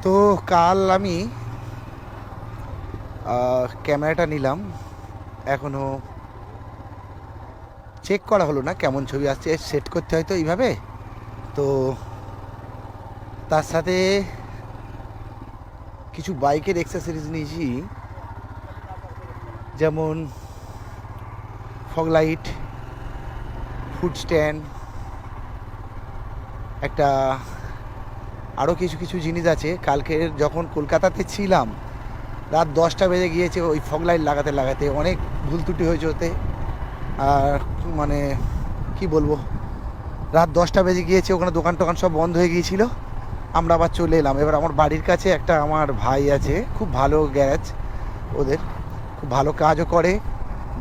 তো কাল আমি ক্যামেরাটা নিলাম, এখনও চেক করা হলো না কেমন ছবি আসছে। সেট করতে হয় তো এইভাবে। তো তার সাথে কিছু বাইকের অ্যাক্সেসরিজ নিয়েছি, যেমন ফগ লাইট, ফুড স্ট্যান্ড, একটা আরও কিছু কিছু জিনিস আছে। কালকের যখন কলকাতাতে ছিলাম রাত 10টা বেজে গিয়েছে ওই ফগ লাইট লাগাতে লাগাতে, অনেক ভুল ত্রুটি হয়েছে ওতে। আর মানে কি বলবো, রাত 10টা বেজে গিয়েছে, ওখানে দোকান টোকান সব বন্ধ হয়ে গিয়েছিল। আমরা আবার চলে এলাম। এবার আমার বাড়ির কাছে একটা আমার ভাই আছে, খুব ভালো গ্যারেজ ওদের, খুব ভালো কাজও করে।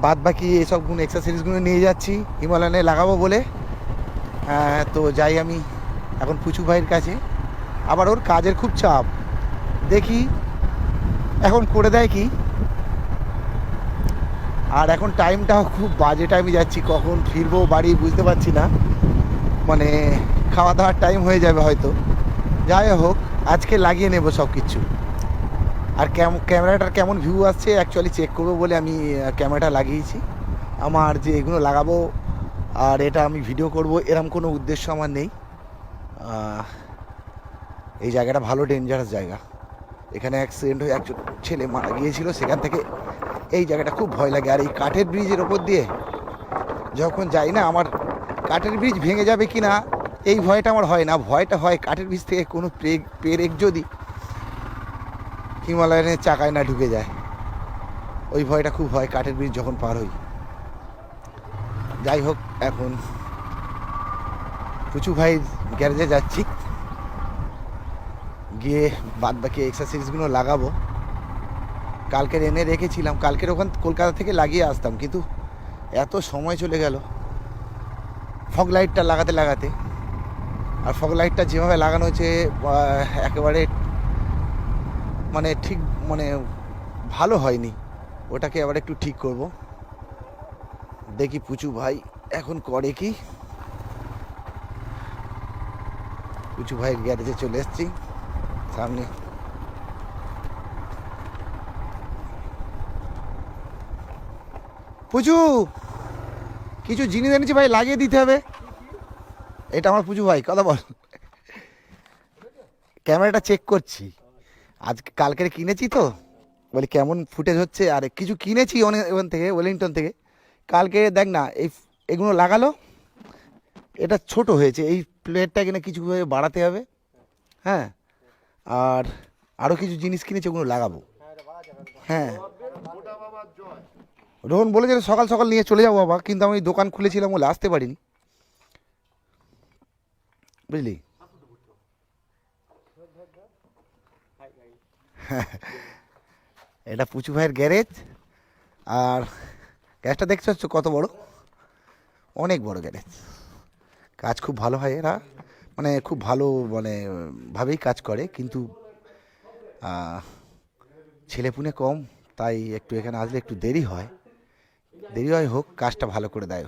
বাদ বাকি এসবগুলো অ্যাক্সেসরিজগুলো নিয়ে যাচ্ছি হিমালয়ানে লাগাবো বলে। তো যাই আমি এখন পুচু ভাইয়ের কাছে। আবার ওর কাজের খুব চাপ, দেখি এখন করে দেয় কি। আর এখন টাইমটাও খুব বাজে টাইমে যাচ্ছি, কখন ফিরবো বাড়ি বুঝতে পারছি না। মানে খাওয়া দাওয়ার টাইম হয়ে যাবে হয়তো। যাই হোক, আজকে লাগিয়ে নেব সব কিছু। আর ক্যামেরাটার কেমন ভিউ আসছে অ্যাকচুয়ালি চেক করবো বলে আমি ক্যামেরাটা লাগিয়েছি। আমার যে এগুলো লাগাবো আর এটা আমি ভিডিও করব এরকম কোনো উদ্দেশ্য আমার নেই। এই জায়গাটা ভালো ডেঞ্জারাস জায়গা, এখানে অ্যাক্সিডেন্ট হয়ে একজন ছেলে মারা গিয়েছিল, সেখান থেকে এই জায়গাটা খুব ভয় লাগে। আর এই কাঠের ব্রিজের ওপর দিয়ে যখন যাই না, আমার কাঠের ব্রিজ ভেঙে যাবে কি না এই ভয়টা আমার হয় না। ভয়টা হয় কাঠের ব্রিজ থেকে কোনো পেরেক যদি হিমালয়ানের চাকায় না ঢুকে যায়, ওই ভয়টা খুব হয় কাঠের ব্রিজ যখন পার হই। যাই হোক, এখন পুচু ভাই গ্যারেজে যাচ্ছি, গিয়ে বাদ বাকি এক্সারসাইজগুলো লাগাবো। কালকের এনে রেখেছিলাম, কালকের ওখান কলকাতা থেকে লাগিয়ে আসতাম, কিন্তু এত সময় চলে গেল ফগ লাইটটা লাগাতে লাগাতে। আর ফগ লাইটটা যেভাবে লাগানো হয়েছে একেবারে মানে ঠিক মানে ভালো হয়নি, ওটাকে আবার একটু ঠিক করব। দেখি পুচু ভাই এখন করে কি। পুচু ভাইয়ের গ্যারেজে চলে এসেছি সামনে। পুচু, কিছু জিনিস এনেছি ভাই, লাগিয়ে দিতে হবে। এটা আমার পুচু ভাই, কথা বল। ক্যামেরাটা চেক করছি, আজকে কালকের কিনেছি তো, বলি কেমন ফুটেজ হচ্ছে। আর কিছু কিনেছি অনেক ওখান থেকে, ওয়েলিংটন থেকে। কালকে দেখ না এগুলো লাগালো, এটা ছোট হয়েছে, এই প্লেটটা কিনে কিছুভাবে বাড়াতে হবে। হ্যাঁ, আর আরও কিছু জিনিস কিনেছি, ওগুলো লাগাবো। হ্যাঁ, রোহন বলেছে সকাল সকাল নিয়ে চলে যাবো বাবা, কিন্তু আমি দোকান খুলেছিলাম বলে আসতে পারিনি, বুঝলি। এটা পুচু ভাইয়ের গ্যারেজ। আর গ্যারেজটা দেখতে পাচ্ছ কত বড়, অনেক বড় গ্যারেজ। কাজ খুব ভালো হয় এরা, মানে খুব ভালো মানে ভাবেই কাজ করে, কিন্তু ছেলেপুনে কম, তাই একটু এখানে আসলে একটু দেরি হয়। দেরি হয় হোক, কাজটা ভালো করে দেয়।